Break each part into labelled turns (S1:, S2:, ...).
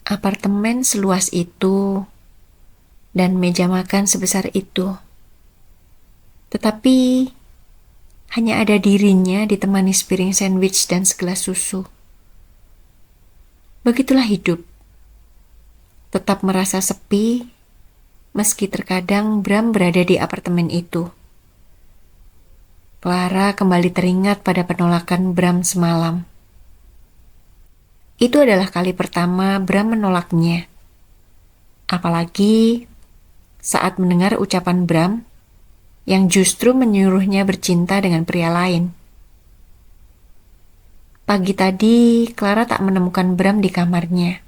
S1: Apartemen seluas itu dan meja makan sebesar itu. Tetapi hanya ada dirinya ditemani sepiring sandwich dan segelas susu. Begitulah hidup. Tetap merasa sepi, meski terkadang Bram berada di apartemen itu. Clara kembali teringat pada penolakan Bram semalam. Itu adalah kali pertama Bram menolaknya. Apalagi saat mendengar ucapan Bram yang justru menyuruhnya bercinta dengan pria lain. Pagi tadi, Clara tak menemukan Bram di kamarnya.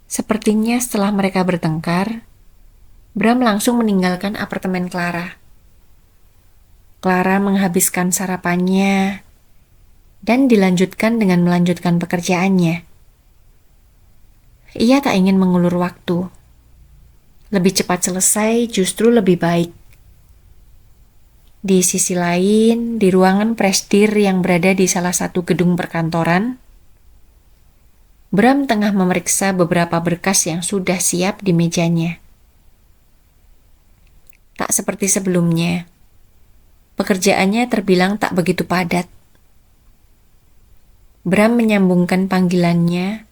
S1: Sepertinya setelah mereka bertengkar, Bram langsung meninggalkan apartemen Clara. Clara menghabiskan sarapannya dan dilanjutkan dengan melanjutkan pekerjaannya. Ia tak ingin mengulur waktu. Lebih cepat selesai justru lebih baik. Di sisi lain, di ruangan presdir yang berada di salah satu gedung perkantoran, Bram tengah memeriksa beberapa berkas yang sudah siap di mejanya. Tak seperti sebelumnya, pekerjaannya terbilang tak begitu padat. Bram menyambungkan panggilannya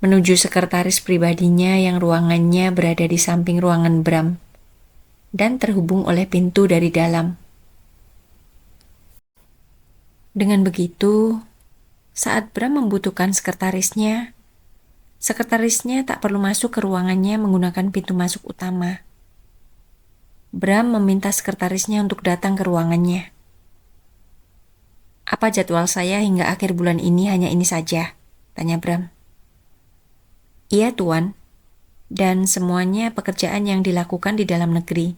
S1: menuju sekretaris pribadinya yang ruangannya berada di samping ruangan Bram dan terhubung oleh pintu dari dalam. Dengan begitu, saat Bram membutuhkan sekretarisnya tak perlu masuk ke ruangannya menggunakan pintu masuk utama. Bram meminta sekretarisnya untuk datang ke ruangannya. "Apa jadwal saya hingga akhir bulan ini hanya ini saja?" tanya Bram. "Iya, Tuan. Dan semuanya pekerjaan yang dilakukan di dalam negeri.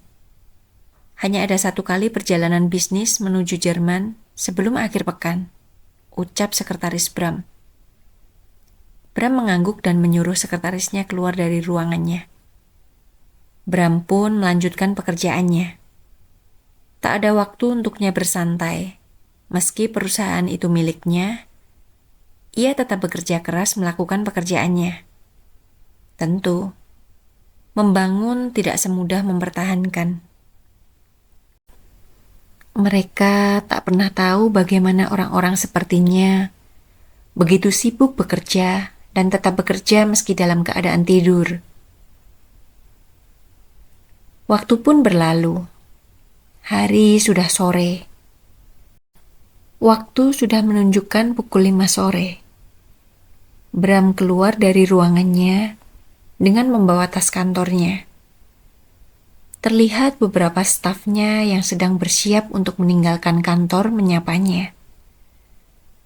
S1: Hanya ada satu kali perjalanan bisnis menuju Jerman sebelum akhir pekan," ucap sekretaris Bram. Bram mengangguk dan menyuruh sekretarisnya keluar dari ruangannya. Bram pun melanjutkan pekerjaannya. Tak ada waktu untuknya bersantai. Meski perusahaan itu miliknya, ia tetap bekerja keras melakukan pekerjaannya. Tentu, membangun tidak semudah mempertahankan. Mereka tak pernah tahu bagaimana orang-orang sepertinya begitu sibuk bekerja dan tetap bekerja meski dalam keadaan tidur. Waktu pun berlalu. Hari sudah sore. Waktu sudah menunjukkan pukul 5 sore. Bram keluar dari ruangannya dengan membawa tas kantornya. Terlihat beberapa stafnya yang sedang bersiap untuk meninggalkan kantor menyapanya.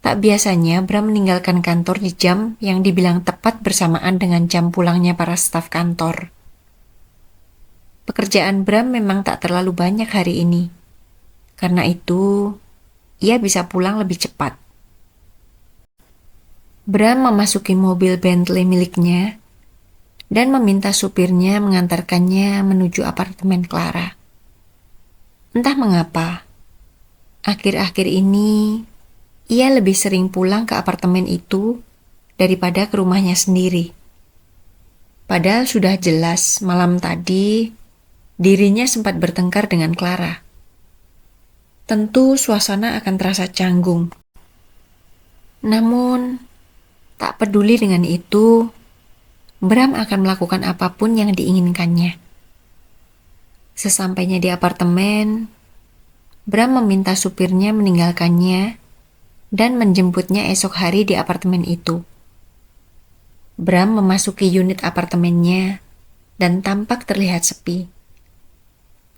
S1: Tak biasanya Bram meninggalkan kantor di jam yang dibilang tepat bersamaan dengan jam pulangnya para staf kantor. Pekerjaan Bram memang tak terlalu banyak hari ini. Karena itu, ia bisa pulang lebih cepat. Bram memasuki mobil Bentley miliknya dan meminta supirnya mengantarkannya menuju apartemen Clara. Entah mengapa, akhir-akhir ini ia lebih sering pulang ke apartemen itu daripada ke rumahnya sendiri. Padahal sudah jelas malam tadi dirinya sempat bertengkar dengan Clara. Tentu suasana akan terasa canggung. Namun, tak peduli dengan itu, Bram akan melakukan apapun yang diinginkannya. Sesampainya di apartemen, Bram meminta supirnya meninggalkannya dan menjemputnya esok hari di apartemen itu. Bram memasuki unit apartemennya dan tampak terlihat sepi.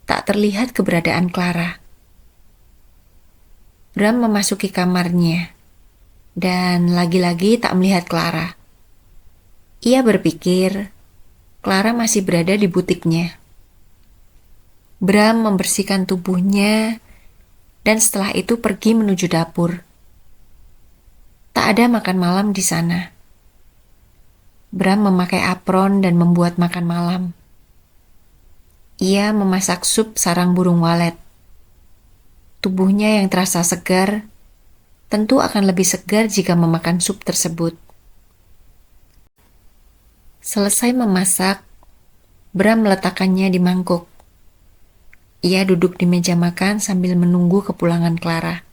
S1: Tak terlihat keberadaan Clara. Bram memasuki kamarnya dan lagi-lagi tak melihat Clara. Ia berpikir Clara masih berada di butiknya. Bram membersihkan tubuhnya dan setelah itu pergi menuju dapur. Tak ada makan malam di sana. Bram memakai apron dan membuat makan malam. Ia memasak sup sarang burung walet. Tubuhnya yang terasa segar, tentu akan lebih segar jika memakan sup tersebut. Selesai memasak, Bram meletakkannya di mangkuk. Ia duduk di meja makan sambil menunggu kepulangan Clara.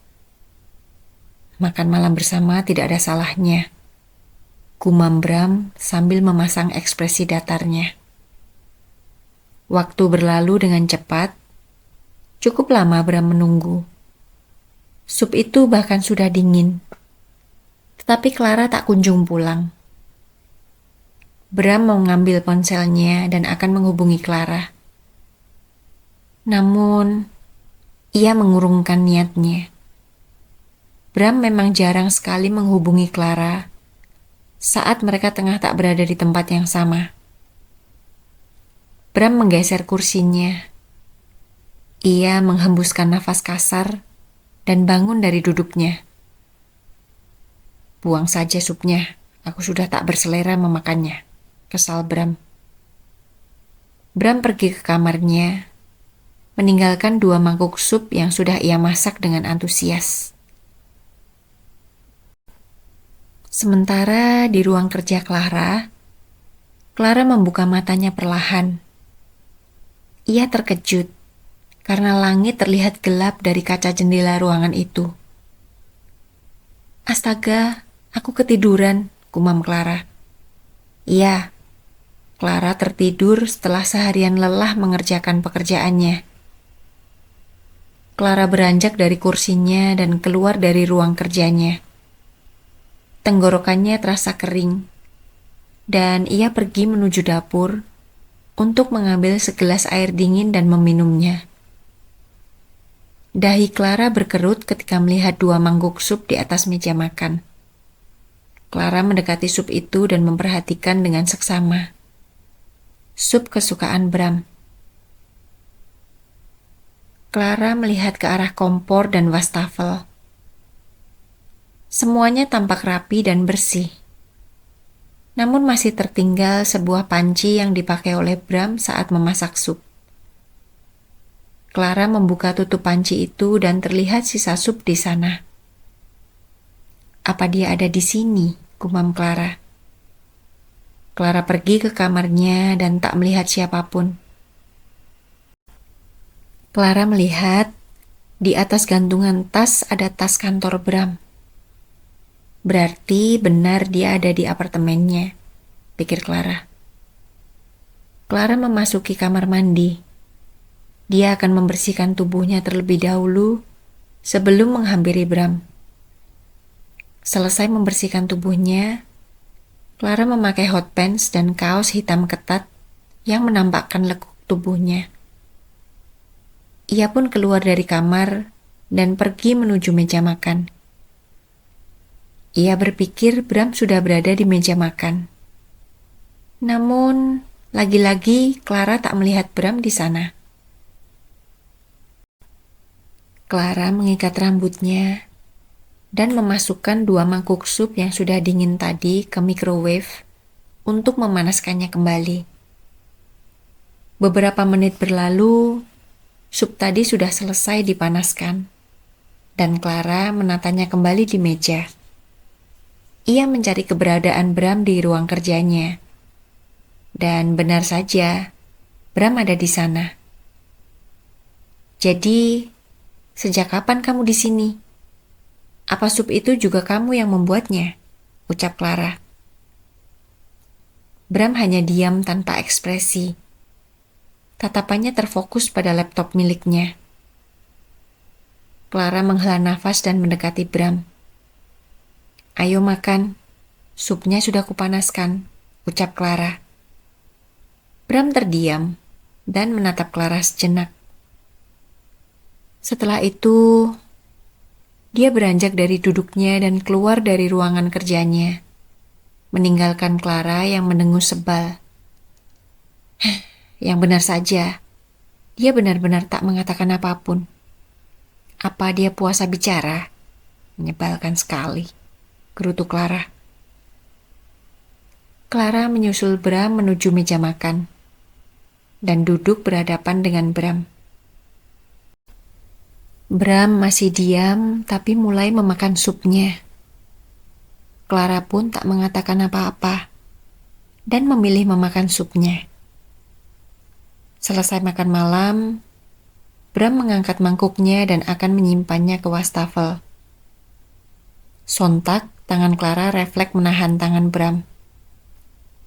S1: Makan malam bersama tidak ada salahnya, gumam Bram sambil memasang ekspresi datarnya. Waktu berlalu dengan cepat. Cukup lama Bram menunggu. Sup itu bahkan sudah dingin. Tetapi Clara tak kunjung pulang. Bram mengambil ponselnya dan akan menghubungi Clara. Namun, ia mengurungkan niatnya. Bram memang jarang sekali menghubungi Clara saat mereka tengah tak berada di tempat yang sama. Bram menggeser kursinya. Ia menghembuskan nafas kasar dan bangun dari duduknya. Buang saja supnya, aku sudah tak berselera memakannya, kesal Bram. Bram pergi ke kamarnya, meninggalkan 2 mangkuk sup yang sudah ia masak dengan antusias. Sementara di ruang kerja Clara membuka matanya perlahan. Ia terkejut karena langit terlihat gelap dari kaca jendela ruangan itu. Astaga, aku ketiduran, gumam Clara. Iya, Clara tertidur setelah seharian lelah mengerjakan pekerjaannya. Clara beranjak dari kursinya dan keluar dari ruang kerjanya. Tenggorokannya terasa kering, dan ia pergi menuju dapur untuk mengambil segelas air dingin dan meminumnya. Dahi Clara berkerut ketika melihat 2 mangkuk sup di atas meja makan. Clara mendekati sup itu dan memperhatikan dengan seksama. Sup kesukaan Bram. Clara melihat ke arah kompor dan wastafel. Semuanya tampak rapi dan bersih. Namun masih tertinggal sebuah panci yang dipakai oleh Bram saat memasak sup. Clara membuka tutup panci itu dan terlihat sisa sup di sana. Apa dia ada di sini? Gumam Clara. Clara pergi ke kamarnya dan tak melihat siapapun. Clara melihat di atas gantungan tas ada tas kantor Bram. Berarti benar dia ada di apartemennya, pikir Clara. Clara memasuki kamar mandi. Dia akan membersihkan tubuhnya terlebih dahulu sebelum menghampiri Bram. Selesai membersihkan tubuhnya, Clara memakai hot pants dan kaos hitam ketat yang menampakkan lekuk tubuhnya. Ia pun keluar dari kamar dan pergi menuju meja makan. Ia berpikir Bram sudah berada di meja makan. Namun, lagi-lagi Clara tak melihat Bram di sana. Clara mengikat rambutnya dan memasukkan 2 mangkuk sup yang sudah dingin tadi ke microwave untuk memanaskannya kembali. Beberapa menit berlalu, sup tadi sudah selesai dipanaskan, dan Clara menatanya kembali di meja. Ia mencari keberadaan Bram di ruang kerjanya. Dan benar saja, Bram ada di sana. Jadi, sejak kapan kamu di sini? Apa sup itu juga kamu yang membuatnya? Ucap Clara. Bram hanya diam tanpa ekspresi. Tatapannya terfokus pada laptop miliknya. Clara menghela nafas dan mendekati Bram. Ayo makan, supnya sudah kupanaskan, ucap Clara. Bram terdiam dan menatap Clara sejenak. Setelah itu, dia beranjak dari duduknya dan keluar dari ruangan kerjanya, meninggalkan Clara yang mendengus sebal. Yang benar saja, dia benar-benar tak mengatakan apapun. Apa dia puasa bicara? Menyebalkan sekali, gerutu Clara. Clara menyusul Bram menuju meja makan dan duduk berhadapan dengan Bram. Bram masih diam tapi mulai memakan supnya. Clara pun tak mengatakan apa-apa. dan memilih memakan supnya. Selesai makan malam, Bram mengangkat mangkuknya dan akan menyimpannya ke wastafel. Sontak, tangan Clara refleks menahan tangan Bram.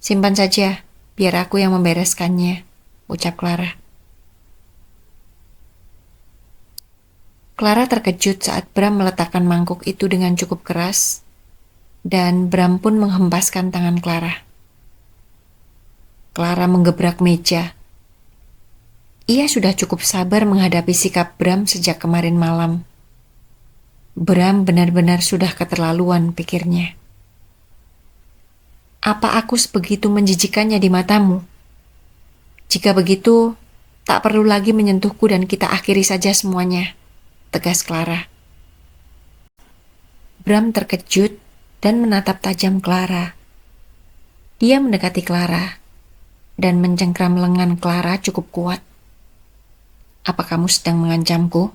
S1: "Simpan saja, biar aku yang membereskannya," ucap Clara. Clara terkejut saat Bram meletakkan mangkuk itu dengan cukup keras, dan Bram pun menghempaskan tangan Clara. Clara menggebrak meja. Ia sudah cukup sabar menghadapi sikap Bram sejak kemarin malam. Bram benar-benar sudah keterlaluan, pikirnya. "Apa aku sebegitu menjijikannya di matamu? Jika begitu, tak perlu lagi menyentuhku dan kita akhiri saja semuanya," tegas Clara. Bram terkejut dan menatap tajam Clara. Dia mendekati Clara dan mencengkram lengan Clara cukup kuat. "Apa kamu sedang mengancamku?"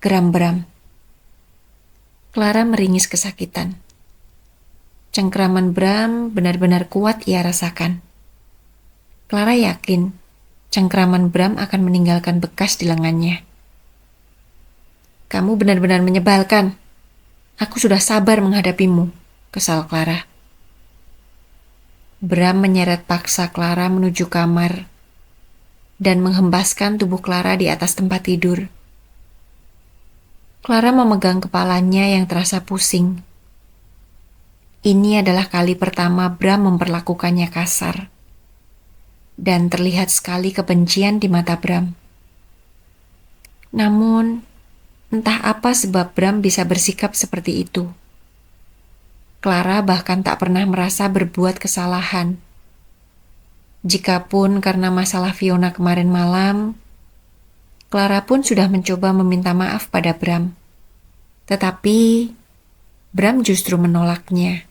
S1: geram Bram. Clara meringis kesakitan. Cengkraman Bram benar-benar kuat ia rasakan. Clara yakin cengkraman Bram akan meninggalkan bekas di lengannya. "Kamu benar-benar menyebalkan. Aku sudah sabar menghadapimu," kesal Clara. Bram menyeret paksa Clara menuju kamar dan menghempaskan tubuh Clara di atas tempat tidur. Clara memegang kepalanya yang terasa pusing. Ini adalah kali pertama Bram memperlakukannya kasar, dan terlihat sekali kebencian di mata Bram. Namun, entah apa sebab Bram bisa bersikap seperti itu. Clara bahkan tak pernah merasa berbuat kesalahan. Jikapun karena masalah Fiona kemarin malam, Clara pun sudah mencoba meminta maaf pada Bram. Tetapi Bram justru menolaknya.